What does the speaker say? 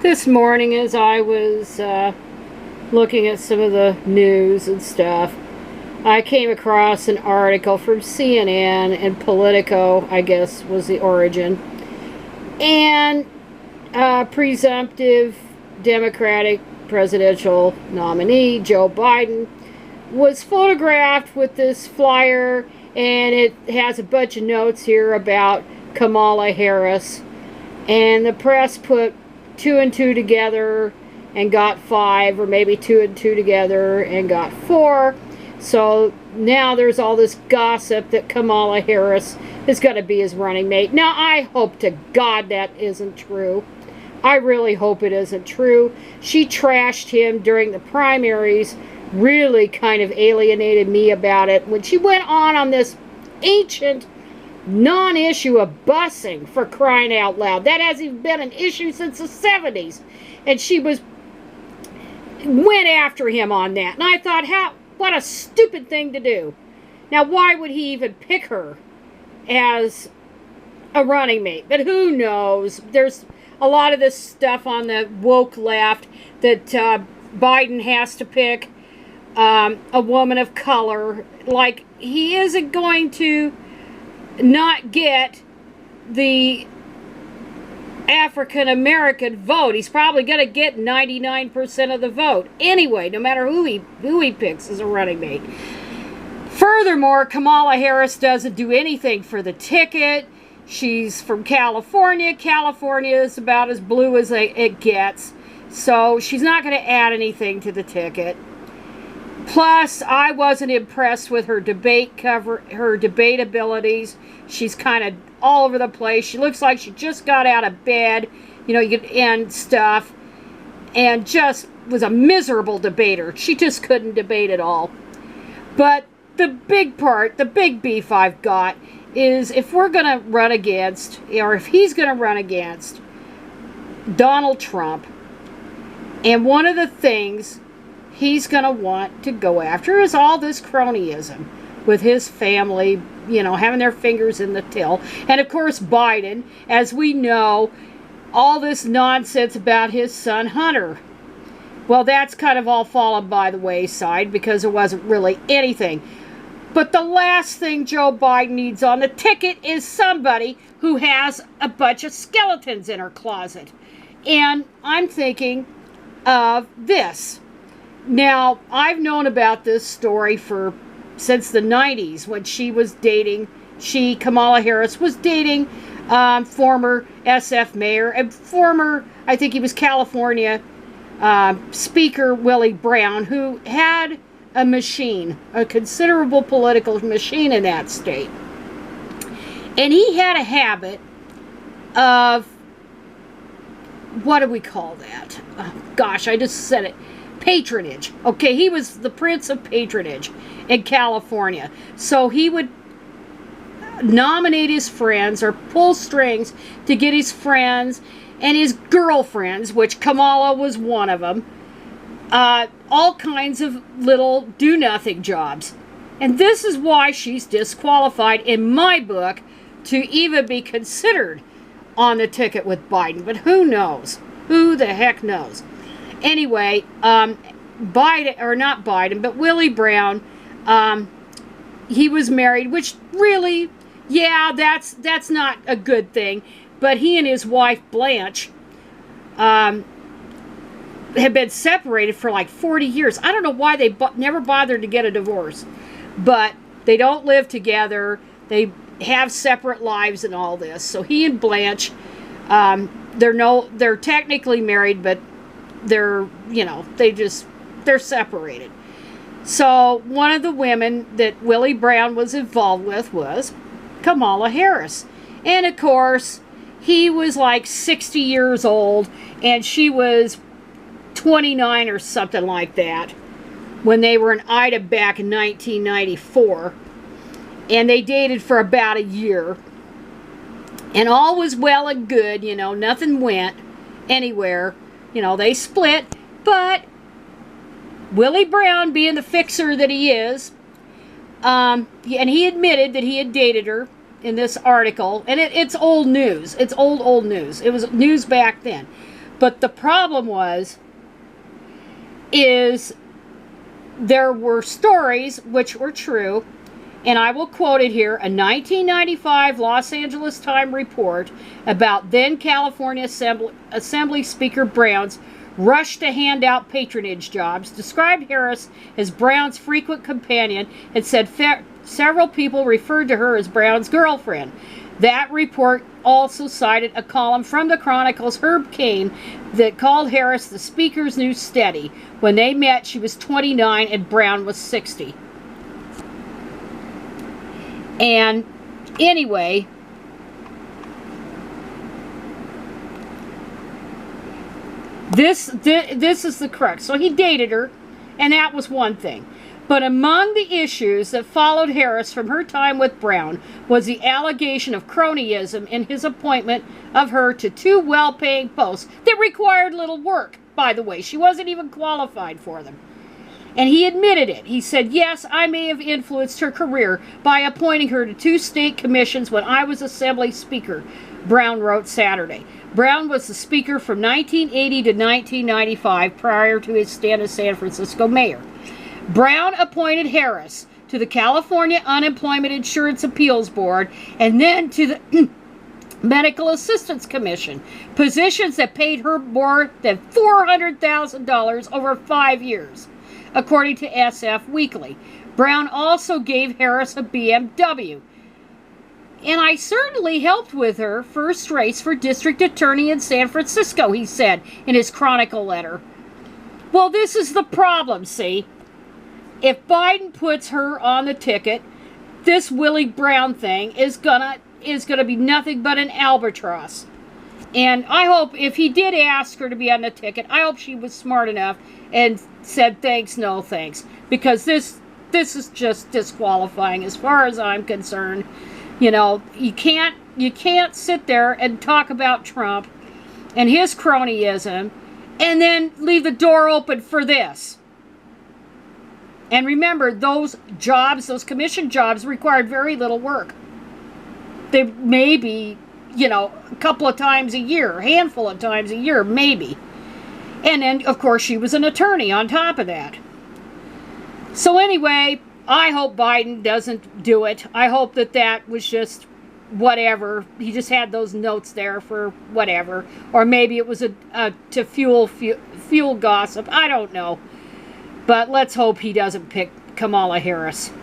This morning, as I was looking at some of the news and stuff, I came across an article from CNN, and Politico, I guess, was the origin. And presumptive Democratic presidential nominee Joe Biden was photographed with this flyer, and it has a bunch of notes here about Kamala Harris. And the press put 2 and 2 together and got 5, or maybe 2 and 2 together and got 4. So now there's all this gossip that Kamala Harris is going to be his running mate. Now, I hope to God that isn't true. I really hope it isn't true. She trashed him during the primaries, really kind of alienated me about it. When she went on this ancient non-issue of busing, for crying out loud. That hasn't been an issue since the 70s. And she went after him on that. And I thought, what a stupid thing to do. Now, why would he even pick her as a running mate? But who knows? There's a lot of this stuff on the woke left that Biden has to pick a woman of color. Like, he isn't going to not get the African American vote. He's probably going to get 99% of the vote anyway, no matter who he picks as a running mate. Furthermore, Kamala Harris doesn't do anything for the ticket. She's from California. California is about as blue as it gets, so she's not going to add anything to the ticket. Plus, I wasn't impressed with her debate abilities. She's kind of all over the place. She looks like she just got out of bed, and stuff, and just was a miserable debater. She just couldn't debate at all. But the big part, the big beef I've got, is if we're going to run against, or if he's going to run against Donald Trump, and one of the things he's going to want to go after is all this cronyism with his family, having their fingers in the till. And of course, Biden, as we know, all this nonsense about his son Hunter. Well, that's kind of all fallen by the wayside because there wasn't really anything. But the last thing Joe Biden needs on the ticket is somebody who has a bunch of skeletons in her closet. And I'm thinking of this. Now, I've known about this story since the 90s when Kamala Harris was dating former SF mayor and former, I think he was California Speaker Willie Brown, who had a machine, a considerable political machine in that state. And he had a habit of, what do we call that? Oh, gosh, I just said it. Patronage. Okay, he was the prince of patronage in California. So he would nominate his friends or pull strings to get his friends and his girlfriends, which Kamala was one of them, all kinds of little do-nothing jobs. And this is why she's disqualified, in my book, to even be considered on the ticket with Biden. But who knows? Who the heck knows? Anyway, Biden, or not Biden, but Willie Brown, he was married, which really, yeah, that's not a good thing. But he and his wife, Blanche, have been separated for like 40 years. I don't know why they never bothered to get a divorce. But they don't live together. They have separate lives and all this. So he and Blanche, they're technically married, but they're separated. So one of the women that Willie Brown was involved with was Kamala Harris. And of course, he was like 60 years old and she was 29 or something like that when they were in Ida back in 1994. And they dated for about a year. And all was well and good, nothing went anywhere. They split, but Willie Brown, being the fixer that he is, and he admitted that he had dated her in this article, and it's old news. It's old news. It was news back then. But the problem is there were stories which were true, and I will quote it here, a 1995 Los Angeles Times report about then California Assembly Speaker Brown's rush to hand out patronage jobs described Harris as Brown's frequent companion and said several people referred to her as Brown's girlfriend. That report also cited a column from the Chronicle's Herb Cain that called Harris the Speaker's new steady. When they met, she was 29 and Brown was 60. And anyway, this is the crux. So he dated her, and that was one thing. But among the issues that followed Harris from her time with Brown was the allegation of cronyism in his appointment of her to 2 well-paying posts that required little work. By the way, she wasn't even qualified for them. And he admitted it. He said, yes, I may have influenced her career by appointing her to 2 state commissions when I was Assembly Speaker, Brown wrote Saturday. Brown was the Speaker from 1980 to 1995 prior to his stint as San Francisco mayor. Brown appointed Harris to the California Unemployment Insurance Appeals Board and then to the Medical Assistance Commission, positions that paid her more than $400,000 over 5 years, according to SF Weekly. Brown also gave Harris a BMW. And I certainly helped with her first race for district attorney in San Francisco, he said in his Chronicle letter. Well, this is the problem, see? If Biden puts her on the ticket, this Willie Brown thing is gonna be nothing but an albatross. And I hope, if he did ask her to be on the ticket, I hope she was smart enough and said thanks, no thanks. Because this is just disqualifying as far as I'm concerned. You know, you can't sit there and talk about Trump and his cronyism and then leave the door open for this. And remember, those jobs, those commission jobs, required very little work. They may be, you know, a couple of times a year, a handful of times a year, maybe. And then, of course, she was an attorney on top of that. So anyway, I hope Biden doesn't do it. I hope that was just whatever. He just had those notes there for whatever. Or maybe it was to fuel gossip. I don't know. But let's hope he doesn't pick Kamala Harris.